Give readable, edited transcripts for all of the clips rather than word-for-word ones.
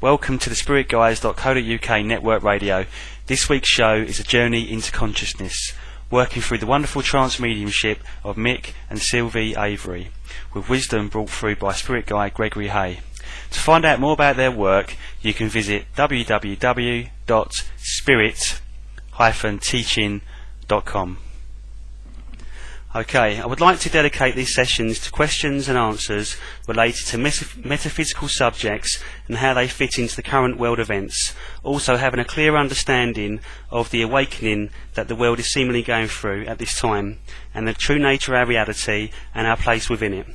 Welcome to the spiritguides.co.uk network radio. This week's show is a journey into consciousness, working through the wonderful trance mediumship of Mick and Sylvie Avery, with wisdom brought through by spirit guide Gregory. To find out more about their work, you can visit www.spirit-teaching.com. Okay, I would like to dedicate these sessions to questions and answers related to metaphysical subjects and how they fit into the current world events, also having a clear understanding of the awakening that the world is seemingly going through at this time, and the true nature of our reality and our place within it,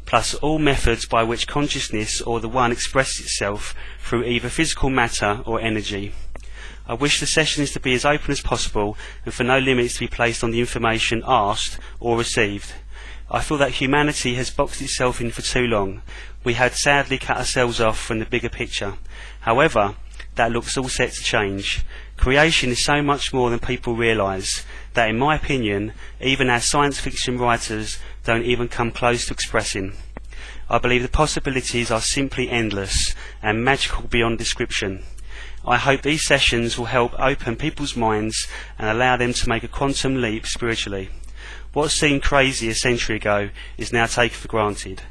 plus all methods by which consciousness or the One expresses itself through either physical matter or energy. I wish the sessions to be as open as possible and for no limits to be placed on the information asked or received. I feel that humanity has boxed itself in for too long. We had sadly cut ourselves off from the bigger picture. However, that looks all set to change. Creation is so much more than people realise that, in my opinion, even our science fiction writers don't even come close to expressing. I believe the possibilities are simply endless and magical beyond description. I hope these sessions will help open people's minds and allow them to make a quantum leap spiritually. What seemed crazy a century ago is now taken for granted.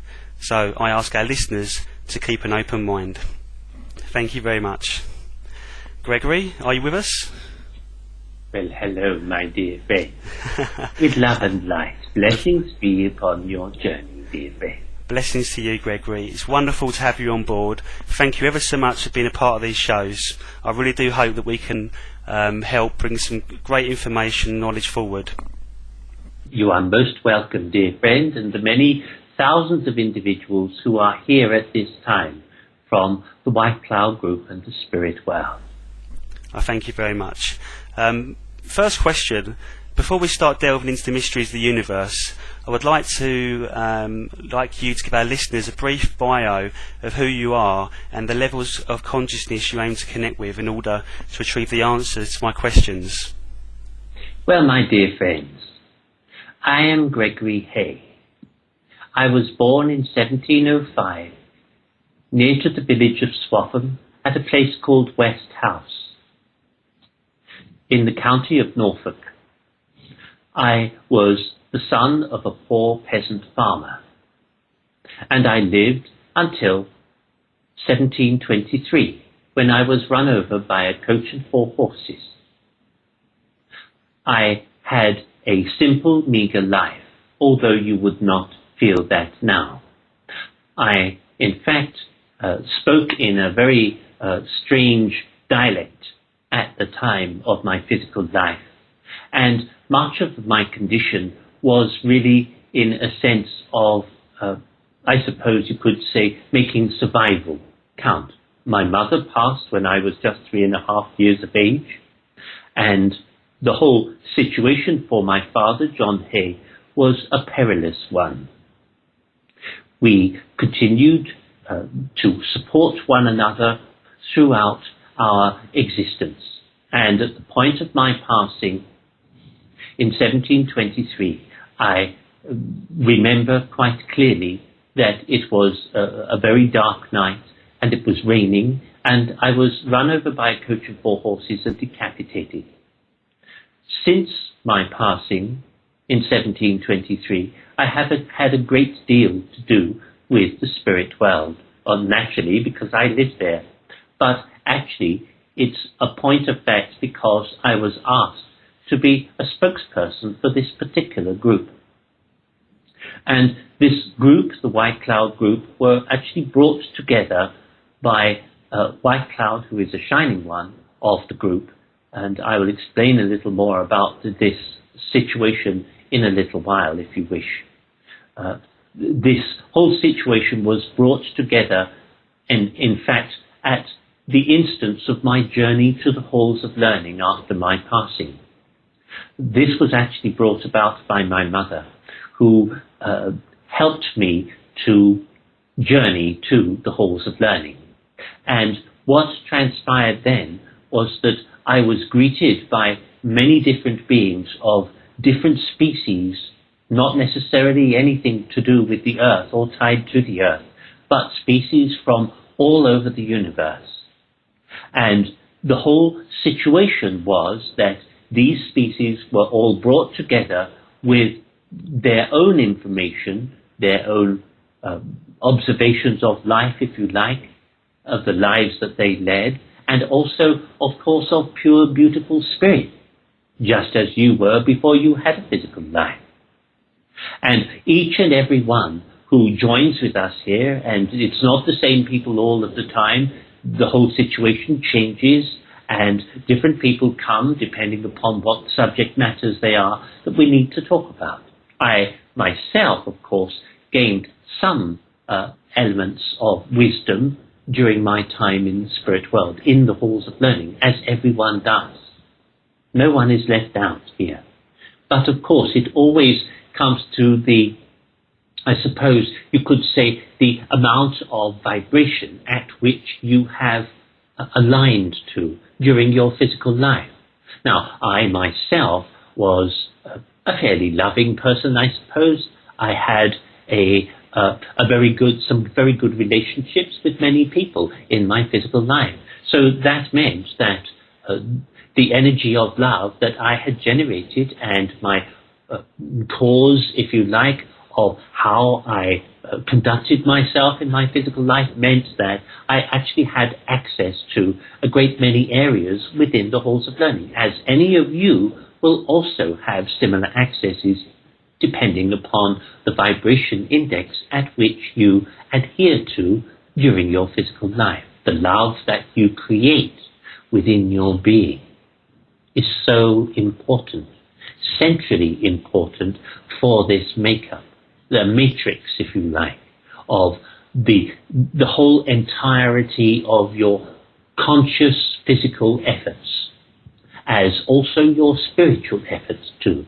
So I ask our listeners to keep an open mind. Thank you very much. Gregory, are you with us? Well, hello, my dear friend. With love and light, blessings be upon your journey, dear friend. Blessings to you, Gregory. It's wonderful to have you on board. Thank you ever so much for being a part of these shows. I really do hope that we can help bring some great information and knowledge forward. You are most welcome, dear friend, and the many thousands of individuals who are here at this time from the White Cloud Group and the Spirit World. I thank you very much. First question. Before we start delving into the mysteries of the universe, I would like you to give our listeners a brief bio of who you are and the levels of consciousness you aim to connect with in order to retrieve the answers to my questions. Well, my dear friends, I am Gregory Hay. I was born in 1705 near to the village of Swaffham at a place called West House in the county of Norfolk. I was the son of a poor peasant farmer, and I lived until 1723, when I was run over by a coach and 4 horses. I had a simple, meagre life, although you would not feel that now. I, in fact, spoke in a very strange dialect at the time of my physical life, and much of my condition was really in a sense of, I suppose you could say, making survival count. My mother passed when I was just 3.5 years of age, and the whole situation for my father, John Hay, was a perilous one. We continued to support one another throughout our existence, and at the point of my passing in 1723, I remember quite clearly that it was a very dark night, and it was raining, and I was run over by a coach and 4 horses and decapitated. Since my passing in 1723, I have had a great deal to do with the spirit world, naturally because I live there, but actually it's a point of fact because I was asked to be a spokesperson for this particular group. And this group, the White Cloud Group, were actually brought together by White Cloud, who is a shining one of the group, and I will explain a little more about this situation in a little while, if you wish. This whole situation was brought together, and in fact, at the instance of my journey to the halls of learning after my passing. This was actually brought about by my mother, who helped me to journey to the halls of learning. And what transpired then was that I was greeted by many different beings of different species, not necessarily anything to do with the earth or tied to the earth, but species from all over the universe. And the whole situation was that these species were all brought together with their own information, their own observations of life, if you like, of the lives that they led, and also, of course, of pure, beautiful spirit, just as you were before you had a physical life. And each and every one who joins with us here, and it's not the same people all of the time, the whole situation changes, and different people come depending upon what subject matters they are that we need to talk about. I myself, of course, gained some elements of wisdom during my time in the spirit world, in the halls of learning, as everyone does. No one is left out here. But of course, it always comes to the, I suppose you could say, the amount of vibration at which you have aligned to during your physical life. Now, I myself was a fairly loving person, I suppose. I had some very good relationships with many people in my physical life. So that meant that the energy of love that I had generated and my cause, if you like, of how I conducted myself in my physical life meant that I actually had access to a great many areas within the halls of learning, as any of you will also have similar accesses depending upon the vibration index at which you adhere to during your physical life. The love that you create within your being is so important, centrally important for this makeup, the matrix, if you like, of the whole entirety of your conscious physical efforts, as also your spiritual efforts too.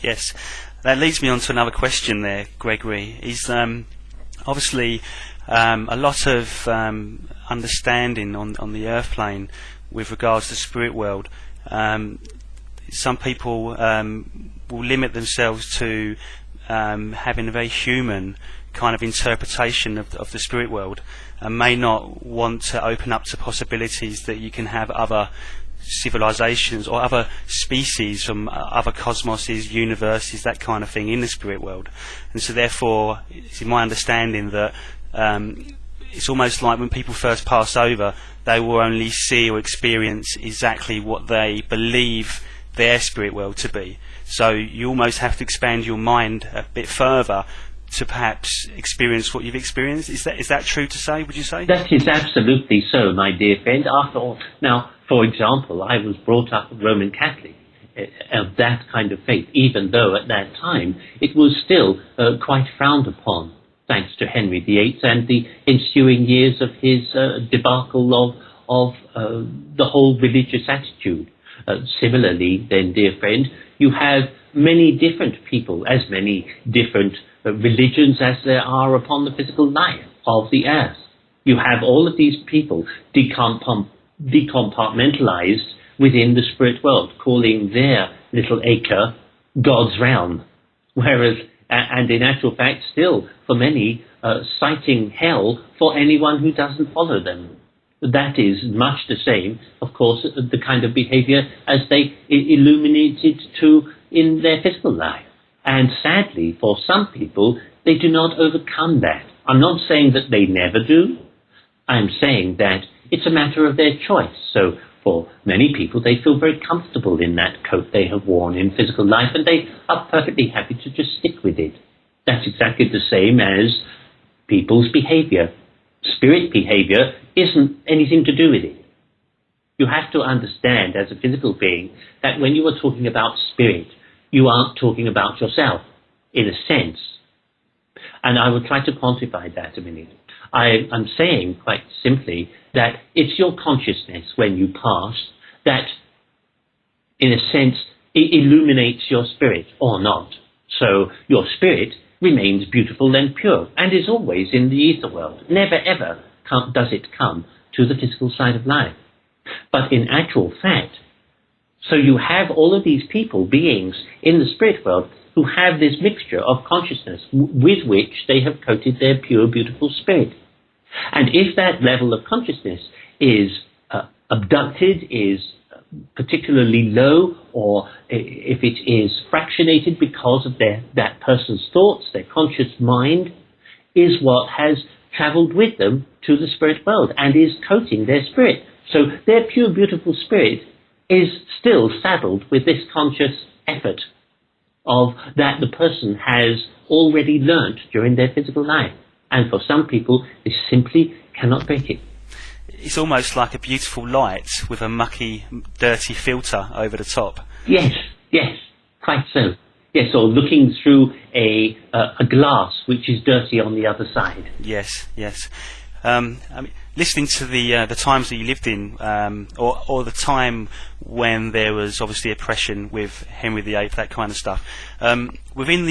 Yes, that leads me on to another question there, Gregory. Is obviously a lot of understanding on the earth plane with regards to the spirit world. Some people will limit themselves to having a very human kind of interpretation of the spirit world, and may not want to open up to possibilities that you can have other civilizations or other species from other cosmoses, universes, that kind of thing in the spirit world. And so therefore, it's in my understanding that it's almost like when people first pass over, they will only see or experience exactly what they believe their spirit world to be. So you almost have to expand your mind a bit further to perhaps experience what you've experienced. Is that true to say, would you say? That is absolutely so, my dear friend. After all, now, for example, I was brought up a Roman Catholic of that kind of faith, even though at that time it was still quite frowned upon, thanks to Henry VIII and the ensuing years of his debacle of the whole religious attitude. Similarly, then, dear friend, you have many different people, as many different religions as there are upon the physical life of the earth. You have all of these people decompartmentalized within the spirit world, calling their little acre God's realm, whereas, and in actual fact, still for many, citing hell for anyone who doesn't follow them. That is much the same, of course, the kind of behavior as they illuminated to in their physical life. And sadly, for some people, they do not overcome that. I'm not saying that they never do. I'm saying that it's a matter of their choice. So for many people, they feel very comfortable in that coat they have worn in physical life, and they are perfectly happy to just stick with it. That's exactly the same as people's behavior. Spirit behavior isn't anything to do with it. You have to understand as a physical being that when you are talking about spirit, you aren't talking about yourself, in a sense. And I will try to quantify that a minute. I'm saying quite simply that it's your consciousness when you pass that, in a sense, it illuminates your spirit or not. So your spirit remains beautiful and pure and is always in the ether world. Never ever does it come to the physical side of life. But in actual fact, so you have all of these people, beings in the spirit world who have this mixture of consciousness with which they have coated their pure, beautiful spirit. And if that level of consciousness is abducted, is particularly low, or if it is fractionated because of that person's thoughts, their conscious mind is what has traveled with them to the spirit world and is coating their spirit. So their pure, beautiful spirit is still saddled with this conscious effort of that the person has already learnt during their physical life. And for some people, they simply cannot break it. It's almost like a beautiful light with a mucky, dirty filter over the top. Yes, quite so. Yes, or looking through a glass which is dirty on the other side. Yes. I mean, listening to the times that you lived in, or the time when there was obviously oppression with Henry VIII, that kind of stuff. Within the